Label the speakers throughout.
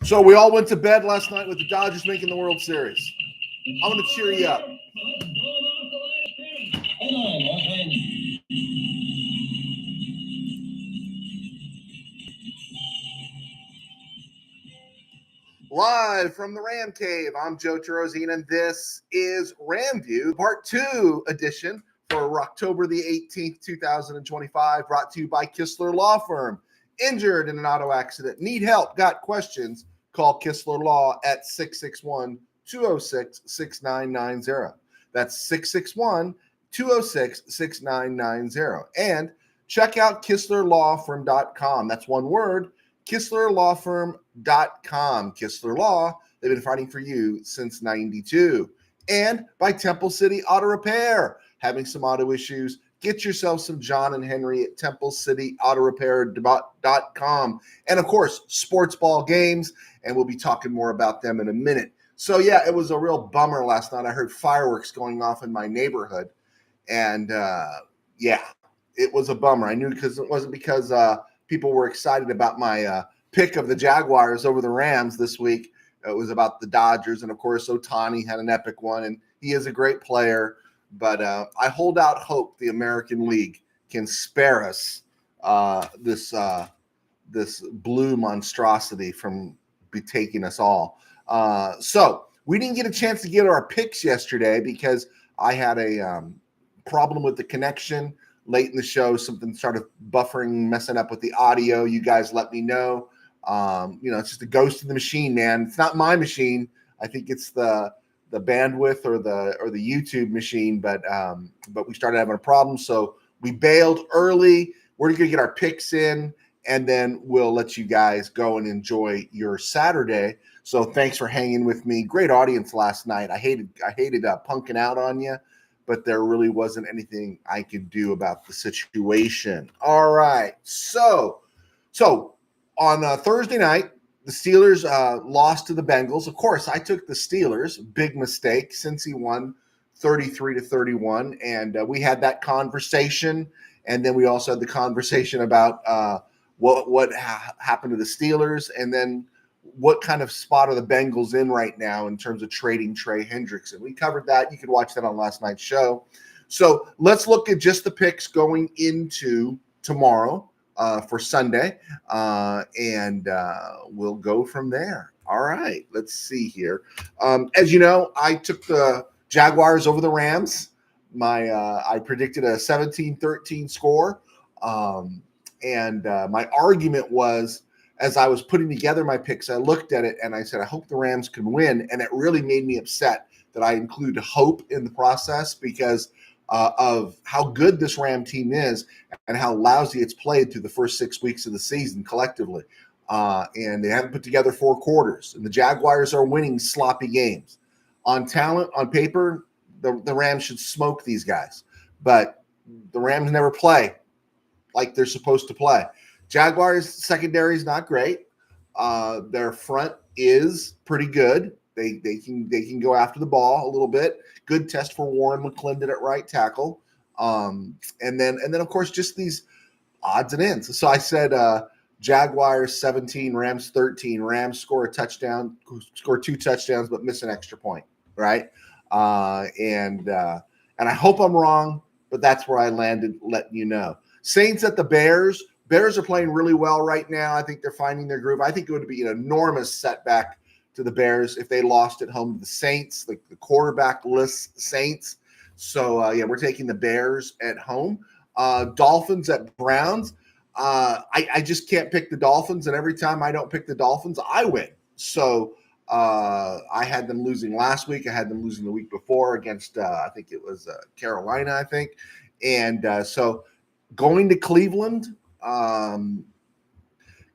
Speaker 1: So we all went to bed last night with the Dodgers making the World Series. I'm going to cheer you up. Live from the Ram Cave, I'm Joe Terozine, and this is RamView, Part 2 edition for October the 18th, 2025, brought to you by Kistler Law Firm. Injured in an auto accident, need help, got questions, call Kistler Law at 661-206-6990. That's 661-206-6990. And check out KistlerLawFirm.com. That's one word, KistlerLawFirm.com. Kistler Law, they've been fighting for you since 92. And by Temple City Auto Repair. Having some auto issues, get yourself some John and Henry at TempleCityAutoRepair.com. And of course, sports ball games, and we'll be talking more about them in a minute. So yeah, it was a real bummer last night. I heard fireworks going off in my neighborhood. And yeah, it was a bummer. I knew because it wasn't because people were excited about my pick of the Jaguars over the Rams this week. It was about the Dodgers. And of course, Ohtani had an epic one, and he is a great player. But I hold out hope the American League can spare us this blue monstrosity from betaking us all. So we didn't get a chance to get our picks yesterday because I had a problem with the connection late in the show. Something started buffering, messing up with the audio. You guys let me know. It's just a ghost in the machine, man. It's not my machine. I think it's the bandwidth or the YouTube machine, but we started having a problem, so we bailed early. We're gonna get our picks in, and then we'll let you guys go and enjoy your Saturday. So thanks for hanging with me. Great audience last night. I hated punking out on you, but there really wasn't anything I could do about the situation. All right, so on Thursday night, the Steelers lost to the Bengals. Of course, I took the Steelers. Big mistake. Cincy won 33-31, and we had that conversation. And then we also had the conversation about what happened to the Steelers, and then what kind of spot are the Bengals in right now in terms of trading Trey Hendrickson. We covered that. You can watch that on last night's show. So let's look at just the picks going into tomorrow. For Sunday, and we'll go from there. All right, let's see here. As you know, I took the Jaguars over the Rams. I predicted a 17-13 score, and my argument was, as I was putting together my picks, I looked at it and I said, I hope the Rams can win, and it really made me upset that I included hope in the process because of how good this Ram team is and how lousy it's played through the first 6 weeks of the season collectively. And they haven't put together 4 quarters. And the Jaguars are winning sloppy games. On talent, on paper, the Rams should smoke these guys. But the Rams never play like they're supposed to play. Jaguars' secondary is not great. Their front is pretty good. They can go after the ball a little bit. Good test for Warren McClendon at right tackle. And then of course just these odds and ends. So I said Jaguars 17, Rams 13. Rams score 2 touchdowns, but miss an extra point, right? And I hope I'm wrong, but that's where I landed. Letting you know, Saints at the Bears. Bears are playing really well right now. I think they're finding their groove. I think it would be an enormous setback to the Bears if they lost at home to the Saints, like the quarterback-less Saints. So, we're taking the Bears at home. Dolphins at Browns. I just can't pick the Dolphins, and every time I don't pick the Dolphins, I win. So I had them losing last week. I had them losing the week before against, I think it was Carolina, I think. And so going to Cleveland,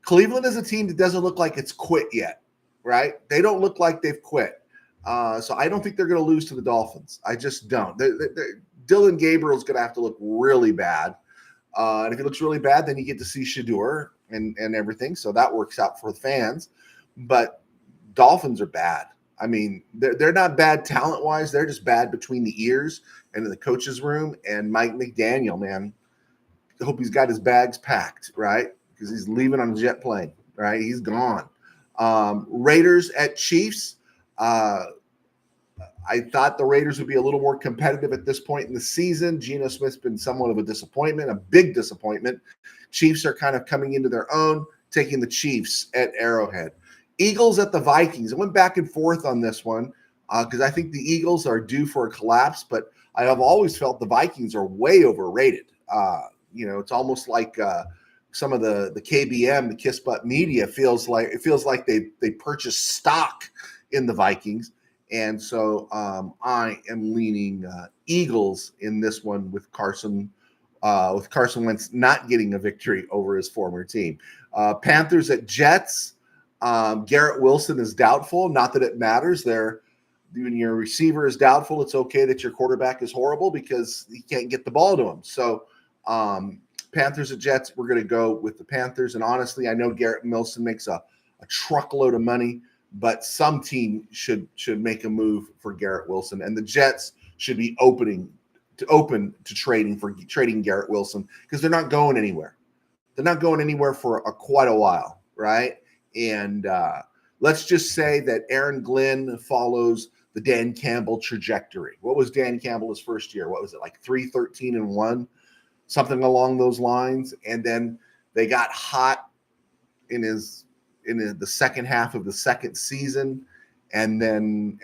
Speaker 1: Cleveland is a team that doesn't look like it's quit yet. Right? They don't look like they've quit. So I don't think they're going to lose to the Dolphins. I just don't. Dylan Gabriel's going to have to look really bad. And if he looks really bad, then you get to see Shador and everything. So that works out for the fans. But Dolphins are bad. I mean, they're not bad talent-wise. They're just bad between the ears and in the coach's room. And Mike McDaniel, man, I hope he's got his bags packed, right? Because he's leaving on a jet plane, right? He's gone. Raiders at Chiefs. I thought the Raiders would be a little more competitive at this point in the season. Geno Smith's been somewhat of a disappointment, a big disappointment. Chiefs are kind of coming into their own, taking the Chiefs at Arrowhead. Eagles at the Vikings. I went back and forth on this one because I think the Eagles are due for a collapse, but I have always felt the Vikings are way overrated. It's almost like some of the KBM, the Kiss Butt Media, feels like they purchased stock in the Vikings. And so I am leaning Eagles in this one with Carson Wentz not getting a victory over his former team. Panthers at Jets. Garrett Wilson is doubtful. Not that it matters. When your receiver is doubtful, it's okay that your quarterback is horrible because he can't get the ball to him. So Panthers at Jets, we're going to go with the Panthers. And honestly, I know Garrett Wilson makes a truckload of money, but some team should make a move for Garrett Wilson, and the Jets should be open to trading Garrett Wilson because they're not going anywhere. They're not going anywhere for quite a while, right? And let's just say that Aaron Glenn follows the Dan Campbell trajectory. What was Dan Campbell his first year? What was it, like 3-13-1, something along those lines? And then they got hot in the second half of the second season, and then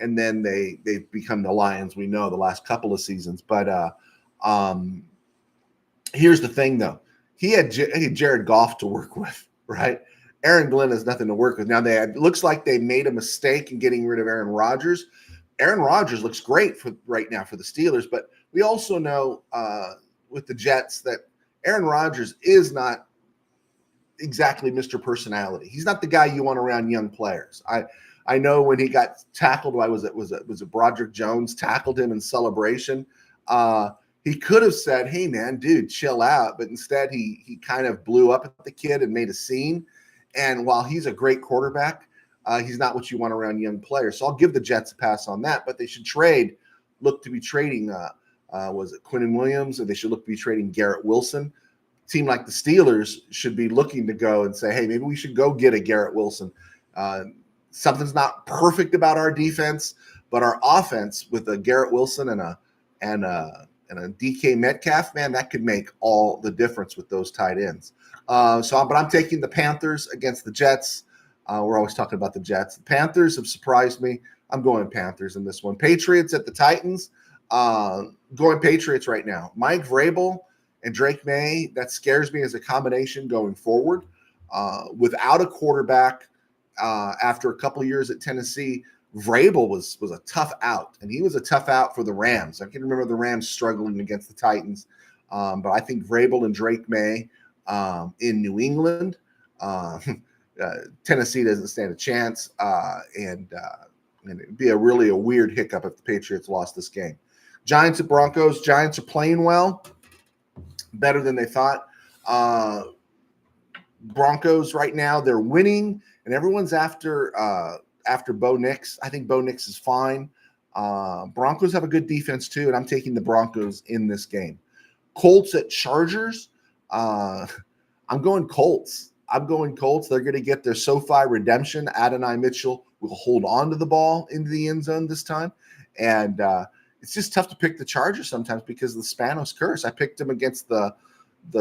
Speaker 1: they've become the Lions we know the last couple of seasons. But here's the thing, though. He had Jared Goff to work with, right? Aaron Glenn has nothing to work with. Now, it looks like they made a mistake in getting rid of Aaron Rodgers. Aaron Rodgers looks great right now for the Steelers, but we also know with the Jets that Aaron Rodgers is not exactly Mr. Personality. He's not the guy you want around young players. I know when he got tackled, was it Broderick Jones tackled him in celebration? He could have said, "Hey man, dude, chill out," but instead he kind of blew up at the kid and made a scene. And while he's a great quarterback, he's not what you want around young players. So I'll give the Jets a pass on that. But they should look to be trading. Was it Quinnen Williams? Or they should look to be trading Garrett Wilson. Team like the Steelers should be looking to go and say, hey, maybe we should go get a Garrett Wilson. Something's not perfect about our defense, but our offense with a Garrett Wilson and a DK Metcalf, man, that could make all the difference with those tight ends. But I'm taking the Panthers against the Jets. We're always talking about the Jets. The Panthers have surprised me. I'm going Panthers in this one. Patriots at the Titans. Going Patriots right now. Mike Vrabel and Drake May, that scares me as a combination going forward. Without a quarterback, after a couple of years at Tennessee, Vrabel was a tough out, and he was a tough out for the Rams. I can remember the Rams struggling against the Titans, but I think Vrabel and Drake May in New England, Tennessee doesn't stand a chance, and it'd be a weird hiccup if the Patriots lost this game. Giants at Broncos. Giants are playing well. Better than they thought. Broncos right now, they're winning, and everyone's after Bo Nix. I think Bo Nix is fine. Broncos have a good defense too, and I'm taking the Broncos in this game. Colts at Chargers. I'm going Colts. They're going to get their SoFi redemption. Adonai Mitchell will hold on to the ball into the end zone this time, and it's just tough to pick the Chargers sometimes because of the Spanos curse. I picked them against the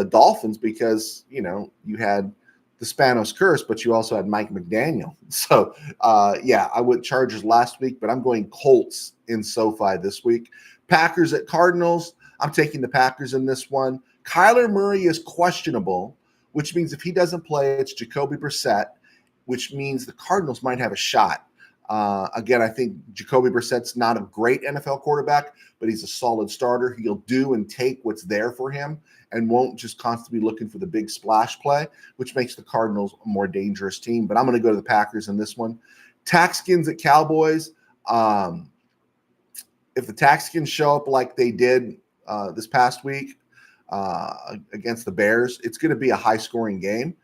Speaker 1: Dolphins because, you had the Spanos curse, but you also had Mike McDaniel. So, I went Chargers last week, but I'm going Colts in SoFi this week. Packers at Cardinals. I'm taking the Packers in this one. Kyler Murray is questionable, which means if he doesn't play, it's Jacoby Brissett, which means the Cardinals might have a shot. Again, I think Jacoby Brissett's not a great NFL quarterback, but he's a solid starter. He'll do and take what's there for him and won't just constantly be looking for the big splash play, which makes the Cardinals a more dangerous team. But I'm going to go to the Packers in this one. Taxkins at Cowboys. If the Taxkins show up like they did this past week against the Bears, it's going to be a high-scoring game.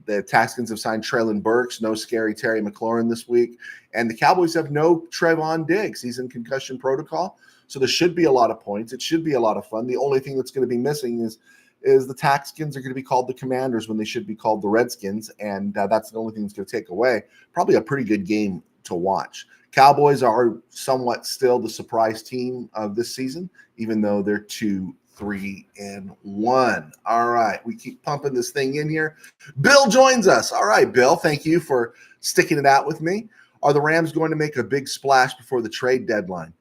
Speaker 1: The Taxkins have signed Treylon Burks, no scary Terry McLaurin this week, and the Cowboys have no Trevon Diggs. He's in concussion protocol, so there should be a lot of points. It should be a lot of fun. The only thing that's going to be missing is is the Taxkins are going to be called the Commanders when they should be called the Redskins, and that's the only thing that's going to take away probably a pretty good game to watch. Cowboys are somewhat still the surprise team of this season, even though they're 2-3-1. All right, we keep pumping this thing in here. Bill joins us. All right, Bill, thank you for sticking it out with me. Are the Rams going to make a big splash before the trade deadline?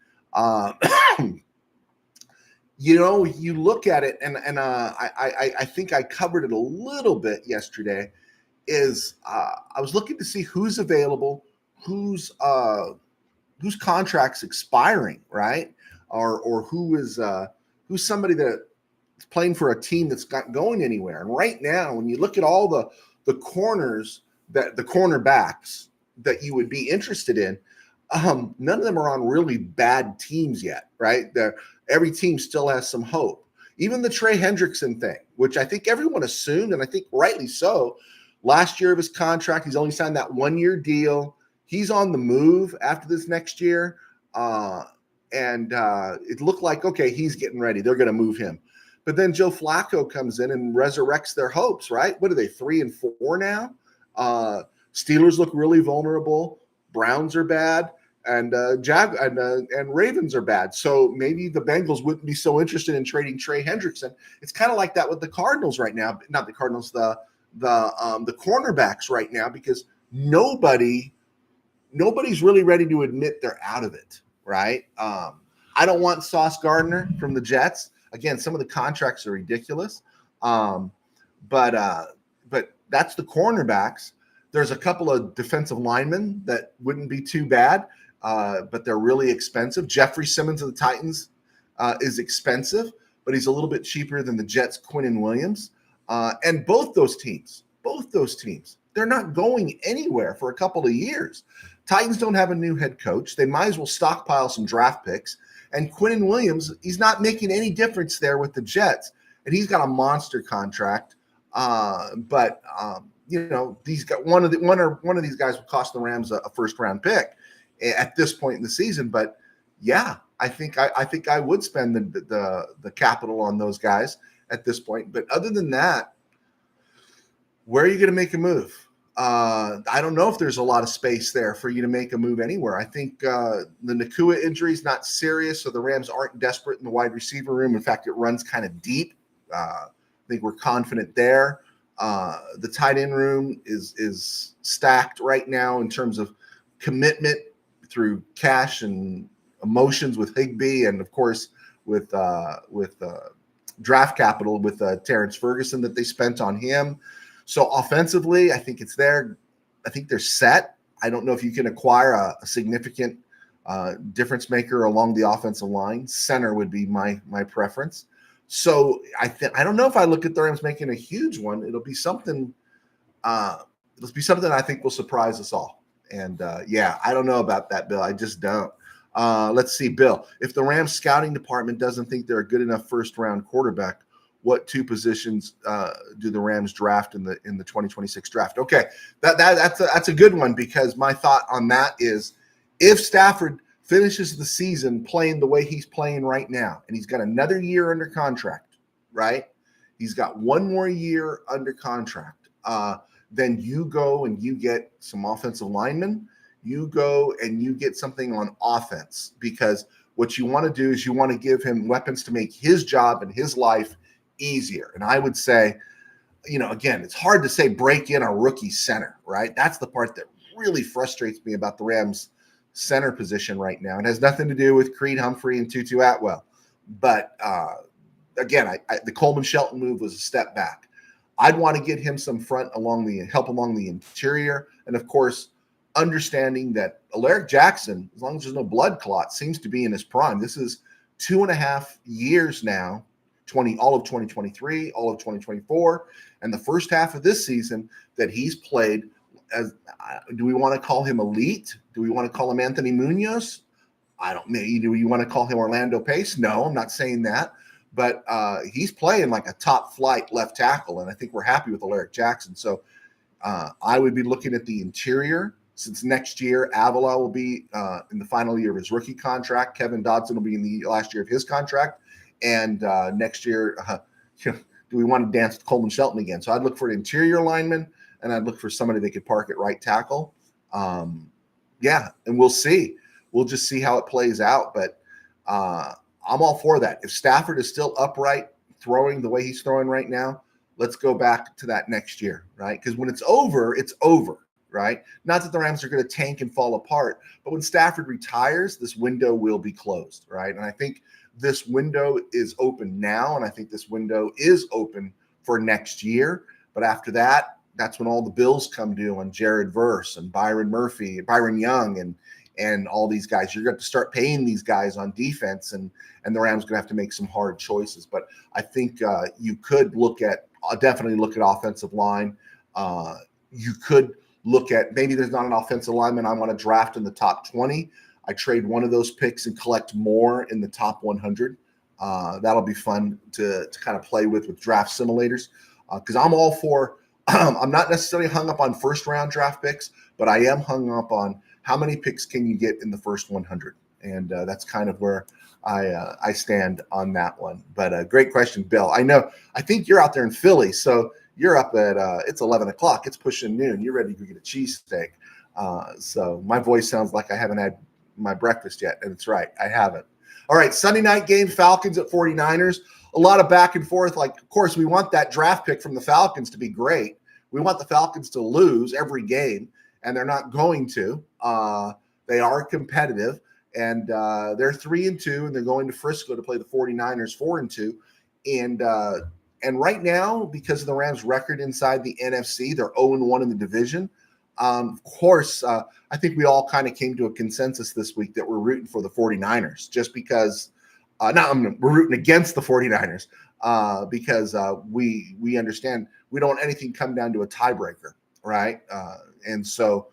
Speaker 1: You look at it, and I think I covered it a little bit yesterday. I was looking to see who's available, whose contract's expiring, right, or who's somebody that's playing for a team that's not going anywhere. And right now, when you look at all the corners the cornerbacks that you would be interested in, none of them are on really bad teams yet, right? Every team still has some hope. Even the Trey Hendrickson thing, which I think everyone assumed, and I think rightly so, last year of his contract, he's only signed that 1-year deal. He's on the move after this next year. And it looked like, okay, he's getting ready. They're going to move him. But then Joe Flacco comes in and resurrects their hopes, right? What are they, 3-4 now? Steelers look really vulnerable. Browns are bad. And Ravens are bad. So maybe the Bengals wouldn't be so interested in trading Trey Hendrickson. It's kind of like that with the Cardinals right now. Not the Cardinals, the cornerbacks right now, because nobody's really ready to admit they're out of it, right? I don't want Sauce Gardner from the Jets. Again, some of the contracts are ridiculous. But that's the cornerbacks. There's a couple of defensive linemen that wouldn't be too bad. But they're really expensive. Jeffrey Simmons of the Titans is expensive, but he's a little bit cheaper than the Jets' Quinnen Williams. And both those teams, they're not going anywhere for a couple of years. Titans don't have a new head coach. They might as well stockpile some draft picks. And Quinnen Williams, he's not making any difference there with the Jets. And he's got a monster contract. These got one of these guys will cost the Rams a first-round pick at this point in the season. But yeah, I think I would spend the capital on those guys at this point. But other than that, where are you going to make a move? I don't know if there's a lot of space there for you to make a move anywhere. I think the Nakua injury is not serious, so the Rams aren't desperate in the wide receiver room. In fact, it runs kind of deep. I think we're confident there. The tight end room is stacked right now in terms of commitment through cash and emotions with Higbee, and of course with draft capital with Terrence Ferguson that they spent on him. So offensively, I think it's there. I think they're set. I don't know if you can acquire a significant difference maker along the offensive line. Center would be my preference. So I don't know if I look at the Rams making a huge one. It'll be something. It'll be something I think will surprise us all. And I don't know about that, Bill. I just don't. Let's see, Bill. If the Rams scouting department doesn't think they're a good enough first-round quarterback, what two positions do the Rams draft in the 2026 draft? Okay, that's a good one, because my thought on that is, if Stafford finishes the season playing the way he's playing right now, and he's got another year under contract, right? He's got one more year under contract. Then you go and you get some offensive linemen. You go and you get something on offense, because what you want to do is you want to give him weapons to make his job and his life easier. And I would say, again, it's hard to say break in a rookie center, right? That's the part that really frustrates me about the Rams center position right now. It has nothing to do with Creed Humphrey and Tutu Atwell. But again, the Coleman Shelton move was a step back. I'd want to get him some help along the interior. And of course, understanding that Alaric Jackson, as long as there's no blood clot, seems to be in his prime. This is 2.5 years now, all of 2023, all of 2024, and the first half of this season that he's played as, do we want to call him elite? Do we want to call him Anthony Munoz? Maybe. Do you want to call him Orlando Pace? No, I'm not saying that. But he's playing like a top flight left tackle, and I think we're happy with Alaric Jackson. So I would be looking at the interior, since next year Avila will be in the final year of his rookie contract. Kevin Dodson will be in the last year of his contract. And next year, do we want to dance with Coleman Shelton again? So I'd look for an interior lineman, and I'd look for somebody they could park at right tackle. Yeah, and we'll see. We'll just see how it plays out. But I'm all for that. If Stafford is still upright, throwing the way he's throwing right now, let's go back to that next year, right? Because when it's over, right? Not that the Rams are going to tank and fall apart, but when Stafford retires, this window will be closed, right? And I think this window is open now, and I think this window is open for next year. But after that, that's when all the bills come due on Jared Verse and Byron Young, and all these guys. You're going to start paying these guys on defense, and the Rams going to have to make some hard choices. But I think you could definitely look at offensive line. You could look at, maybe there's not an offensive lineman I want to draft in the top 20. I trade one of those picks and collect more in the top 100. That'll be fun to kind of play with draft simulators, because I'm all for I'm not necessarily hung up on first round draft picks, but I am hung up on how many picks can you get in the first 100. And that's kind of where I stand on that one. But great question, Bill. I think you're out there in Philly, so you're up at it's 11 o'clock. It's pushing noon. You're ready to go get a cheesesteak. So my voice sounds like I haven't had my breakfast yet, and it's right, I haven't. All right, Sunday night game, Falcons at 49ers. A lot of back and forth. Like, of course, we want that draft pick from the Falcons to be great. We want the Falcons to lose every game, and they're not going to. They are competitive, and they're 3-2, and they're going to Frisco to play the 49ers 4-2. And right now, because of the Rams' record inside the NFC, they're 0-1 in the division. Of course, I think we all kind of came to a consensus this week that we're rooting for the 49ers, just because we're rooting against the 49ers because we understand we don't want anything come down to a tiebreaker, right? And so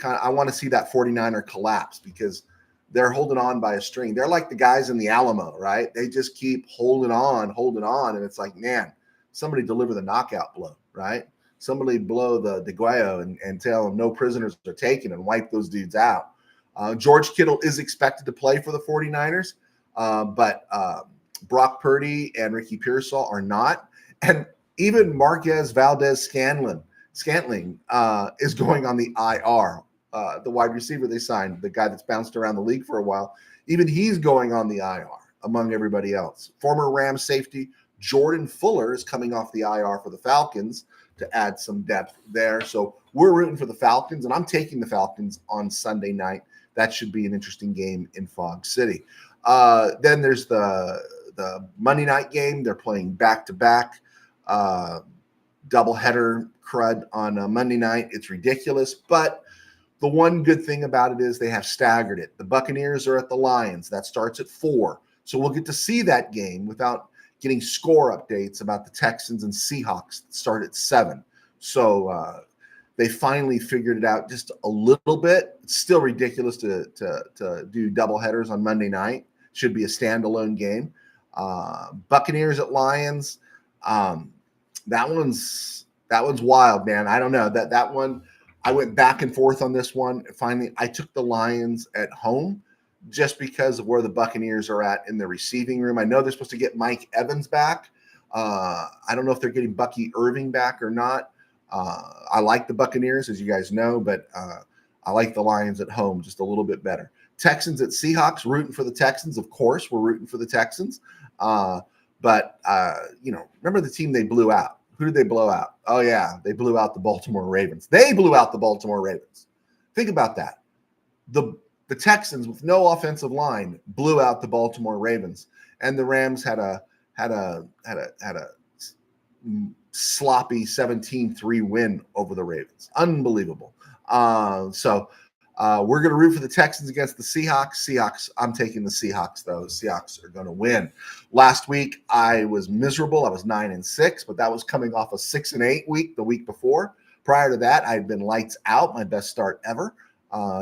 Speaker 1: I want to see that 49er collapse, because they're holding on by a string. They're like the guys in the Alamo, right? They just keep holding on. And it's like, man, somebody deliver the knockout blow, right? Somebody blow the DeGuayo and tell them no prisoners are taken and wipe those dudes out. George Kittle is expected to play for the 49ers, but Brock Purdy and Ricky Pearsall are not. And even Marquez Valdez-Scantling is going on the IR. The wide receiver they signed, the guy that's bounced around the league for a while, even he's going on the IR among everybody else. Former Rams safety Jordan Fuller is coming off the IR for the Falcons to add some depth there. So we're rooting for the Falcons, and I'm taking the Falcons on Sunday night. That should be an interesting game in Fog City. Then there's the Monday night game. They're playing back-to-back doubleheader crud on Monday night. It's ridiculous, but the one good thing about it is they have staggered it. The Buccaneers are at the Lions. That starts at 4. So we'll get to see that game without getting score updates about the Texans and Seahawks that start at 7. So they finally figured it out just a little bit. It's still ridiculous to do double headers on Monday night. Should be a standalone game. Buccaneers at Lions. That one's wild, man. I don't know. That one, I went back and forth on this one. Finally, I took the Lions at home just because of where the Buccaneers are at in the receiving room. I know they're supposed to get Mike Evans back. I don't know if they're getting Bucky Irving back or not. I like the Buccaneers, as you guys know, but I like the Lions at home just a little bit better. Texans at Seahawks, rooting for the Texans. Of course, we're rooting for the Texans. But remember the team they blew out. Who did they blow out? Oh, yeah, they blew out the Baltimore Ravens. They blew out the Baltimore Ravens. Think about that. The Texans, with no offensive line, blew out the Baltimore Ravens, and the Rams had a sloppy 17-3 win over the Ravens. Unbelievable. So we're going to root for the Texans against the Seahawks. Seahawks, I'm taking the Seahawks, though. The Seahawks are going to win. Last week, I was miserable. I was 9-6, but that was coming off a 6-8 week the week before. Prior to that, I had been lights out, my best start ever.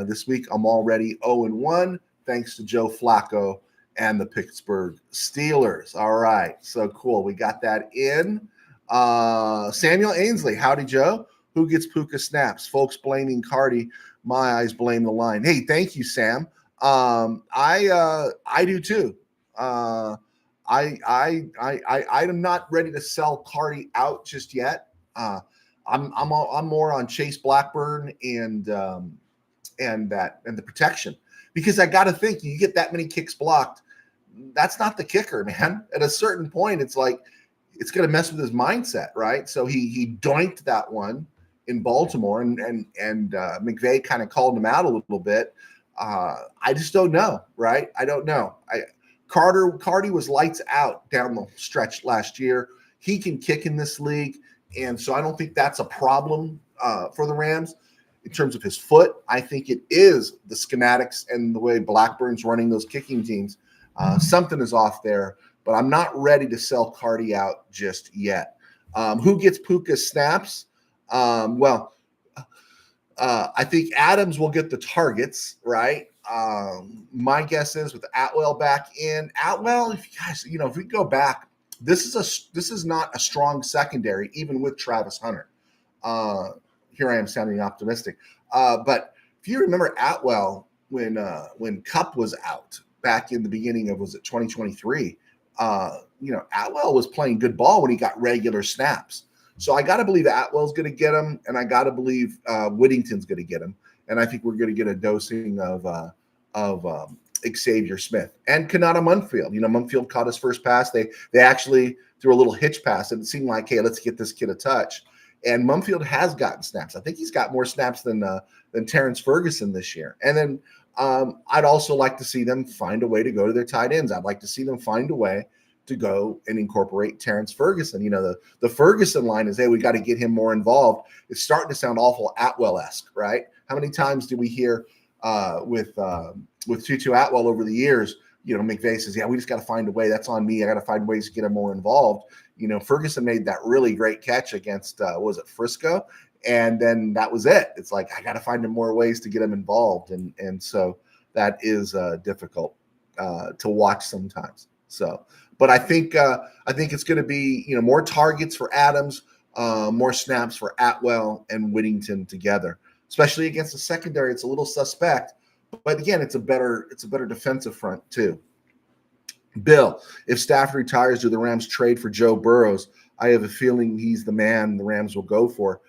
Speaker 1: This week, I'm already 0-1, thanks to Joe Flacco and the Pittsburgh Steelers. All right, so cool. We got that in. Samuel Ainsley, howdy, Joe. Who gets Puka snaps? Folks blaming Cardi. My eyes blame the line. Hey, thank you, Sam. I do too. I'm not ready to sell Cardi out just yet. I'm more on Chase Blackburn and the protection, because I got to think, you get that many kicks blocked, that's not the kicker, man. At a certain point, it's like it's going to mess with his mindset, right? So he doinked that one in Baltimore, and McVay kind of called him out a little bit. I just don't know, right? I don't know. Cardi was lights out down the stretch last year. He can kick in this league, and so I don't think that's a problem for the Rams in terms of his foot. I think it is the schematics and the way Blackburn's running those kicking teams. Something is off there, but I'm not ready to sell Cardi out just yet. Who gets Puka's snaps? I think Adams will get the targets, right? My guess is with Atwell back in. Atwell, if you guys, if we go back, this is not a strong secondary, even with Travis Hunter. Here I am sounding optimistic, but if you remember Atwell when Kupp was out back in the beginning of, was it 2023? Atwell was playing good ball when he got regular snaps. So I got to believe Atwell's going to get him, and I got to believe Whittington's going to get him, and I think we're going to get a dosing of Xavier Smith and Kanata Munfield. Munfield caught his first pass. They actually threw a little hitch pass, and it seemed like, hey, let's get this kid a touch. And Munfield has gotten snaps. I think he's got more snaps than Terrence Ferguson this year. And then I'd also like to see them find a way to go to their tight ends. I'd like to see them find a way to go and incorporate Terrence Ferguson. The Ferguson line is, hey, we got to get him more involved. It's starting to sound awful Atwell-esque, right? How many times do we hear with Tutu Atwell over the years, McVay says, yeah, we just got to find a way. That's on me. I got to find ways to get him more involved. Ferguson made that really great catch against, was it Frisco? And then that was it. It's like, I got to find him more ways to get him involved. And so that is difficult to watch sometimes. So, but I think it's going to be, more targets for Adams, more snaps for Atwell and Whittington together, especially against the secondary. It's a little suspect, but again, it's a better defensive front too. Bill, if Stafford retires, do the Rams trade for Joe Burrows? I have a feeling he's the man the Rams will go for.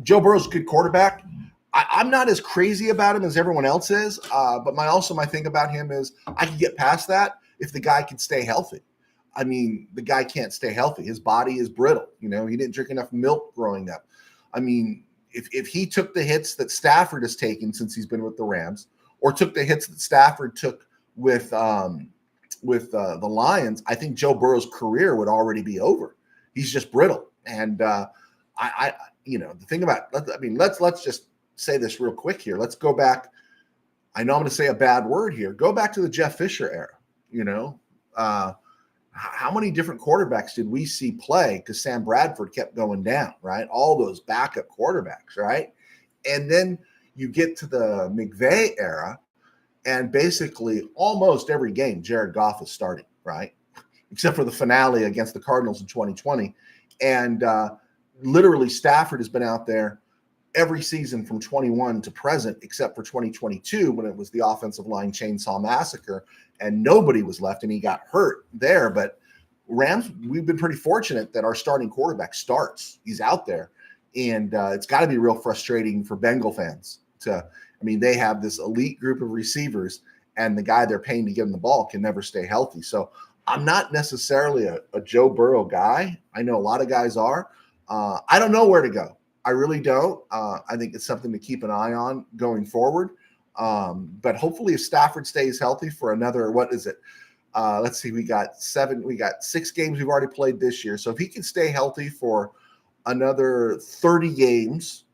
Speaker 1: Joe Burrow's a good quarterback. I'm not as crazy about him as everyone else is, but my thing about him is I can get past that if the guy can stay healthy. I mean, the guy can't stay healthy. His body is brittle. He didn't drink enough milk growing up. I mean, if he took the hits that Stafford has taken since he's been with the Rams, or took the hits that Stafford took with the Lions, I think Joe Burrow's career would already be over. He's just brittle. And the thing about, let's just say this real quick here. Let's go back. I know I'm going to say a bad word here. Go back to the Jeff Fisher era. How many different quarterbacks did we see play? Because Sam Bradford kept going down, right? All those backup quarterbacks, right? And then you get to the McVay era, and basically almost every game Jared Goff is starting, right? Except for the finale against the Cardinals in 2020. And literally Stafford has been out there every season from 21 to present, except for 2022 when it was the offensive line chainsaw massacre and nobody was left and he got hurt there. But Rams, we've been pretty fortunate that our starting quarterback starts. He's out there. And it's got to be real frustrating for Bengal fans they have this elite group of receivers, and the guy they're paying to give them the ball can never stay healthy. So I'm not necessarily a Joe Burrow guy. I know a lot of guys are. I don't know where to go. I really don't. I think it's something to keep an eye on going forward. But hopefully if Stafford stays healthy for another, what is it? Let's see, we got 6 games we've already played this year. So if he can stay healthy for another 30 games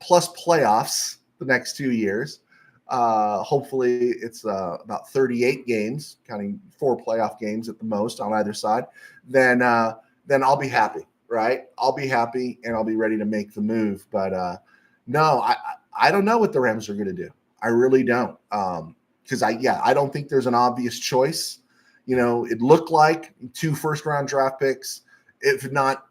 Speaker 1: plus playoffs the next 2 years, hopefully it's about 38 games, counting 4 playoff games at the most on either side, then I'll be happy, right? I'll be happy and I'll be ready to make the move. But no, I don't know what the Rams are going to do. I really don't. Because I don't think there's an obvious choice. It looked like 2 first-round draft picks. If not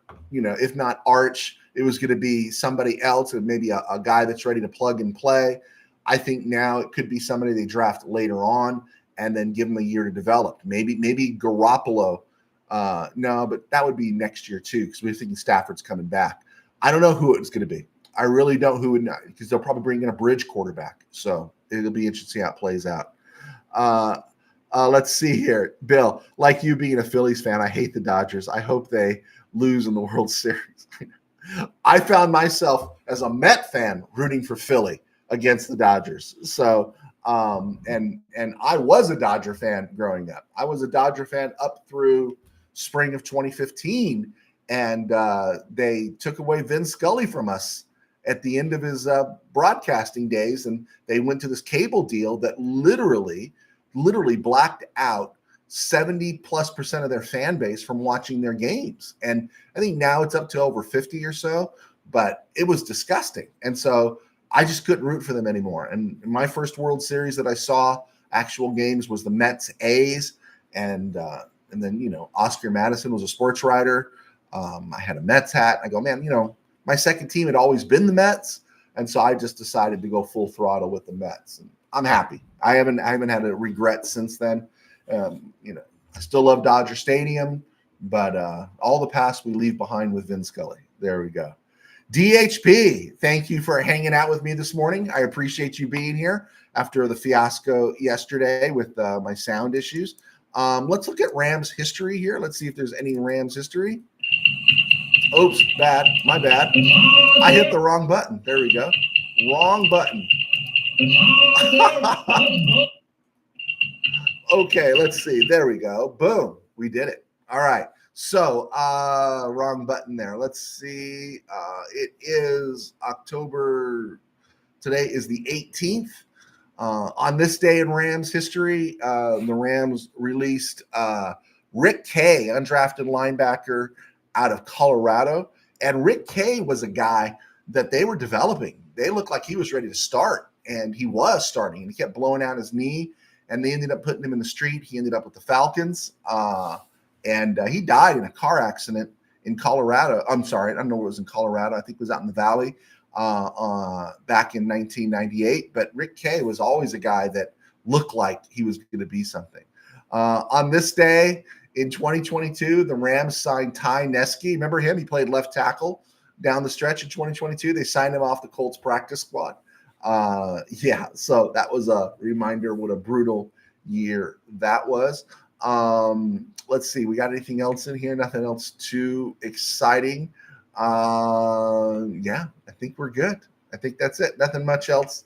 Speaker 1: Arch, it was going to be somebody else, and maybe a guy that's ready to plug and play. I think now it could be somebody they draft later on, and then give him a year to develop. Maybe Garoppolo. No, but that would be next year too, because we're thinking Stafford's coming back. I don't know who it's going to be. I really don't who would not, because they'll probably bring in a bridge quarterback. So it'll be interesting how it plays out. Let's see here. Bill, like you being a Phillies fan, I hate the Dodgers. I hope they lose in the World Series. I found myself as a Met fan rooting for Philly against the Dodgers. So, and I was a Dodger fan growing up. I was a Dodger fan up through spring of 2015, and they took away Vin Scully from us at the end of his broadcasting days, and they went to this cable deal that literally blacked out 70+% of their fan base from watching their games. And I think now it's up to over 50 or so, but it was disgusting. And so I just couldn't root for them anymore. And my first World Series that I saw actual games was the Mets A's. And then, Oscar Madison was a sports writer. I had a Mets hat. I go, man, my second team had always been the Mets. And so I just decided to go full throttle with the Mets. And I'm happy. I haven't had a regret since then. I still love Dodger Stadium, but all the past we leave behind with Vin Scully. There we go. DHP, thank you for hanging out with me this morning. I appreciate you being here after the fiasco yesterday with my sound issues. Let's look at Rams history here. Let's see if there's any Rams history. Oops, bad. My bad. I hit the wrong button. There we go. Wrong button. Okay, let's see. There we go. Boom. We did it. All right. So, wrong button there. Let's see. It is October. Today is the 18th. On this day in Rams history, the Rams released Rick Kay, undrafted linebacker out of Colorado. And Rick Kay was a guy that they were developing. They looked like he was ready to start, and he was starting. And he kept blowing out his knee, and they ended up putting him in the street. He ended up with the Falcons, and he died in a car accident in Colorado. I'm sorry, I don't know where it was in Colorado. I think it was out in the Valley back in 1998. But Rick Kay was always a guy that looked like he was going to be something. On this day in 2022, the Rams signed Ty Neskey. Remember him? He played left tackle down the stretch in 2022. They signed him off the Colts practice squad. So that was a reminder what a brutal year that was. Let's see. We got anything else in here? Nothing else too exciting. I think we're good. I think that's it. Nothing much else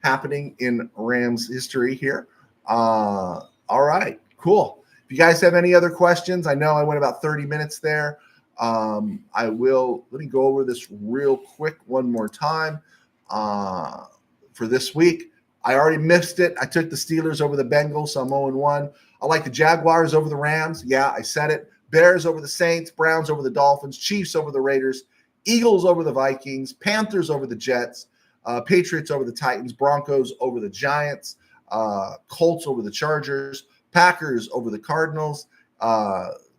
Speaker 1: happening in Rams history here. All right, cool. If you guys have any other questions, I know I went about 30 minutes there. Let me go over this real quick one more time. For this week, I already missed it. I took the Steelers over the Bengals, so I'm 0-1. I like the Jaguars over the Rams. Yeah, I said it. Bears over the Saints, Browns over the Dolphins, Chiefs over the Raiders, Eagles over the Vikings, Panthers over the Jets, Patriots over the Titans, Broncos over the Giants, Colts over the Chargers, Packers over the Cardinals,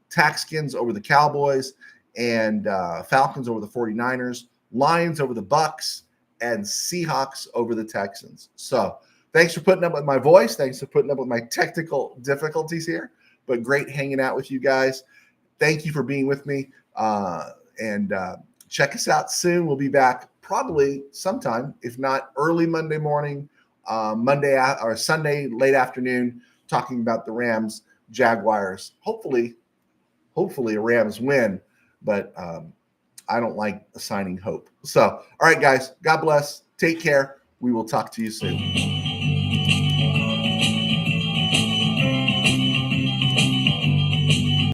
Speaker 1: Texans over the Cowboys, and Falcons over the 49ers, Lions over the Bucks, and Seahawks over the Texans. So thanks for putting up with my voice. Thanks for putting up with my technical difficulties here, but great hanging out with you guys. Thank you for being with me. And check us out soon. We'll be back probably sometime, if not early Monday morning, Monday or Sunday late afternoon, talking about the Rams Jaguars. Hopefully a Rams win, but I don't like assigning hope. So, all right, guys, God bless. Take care. We will talk to you soon.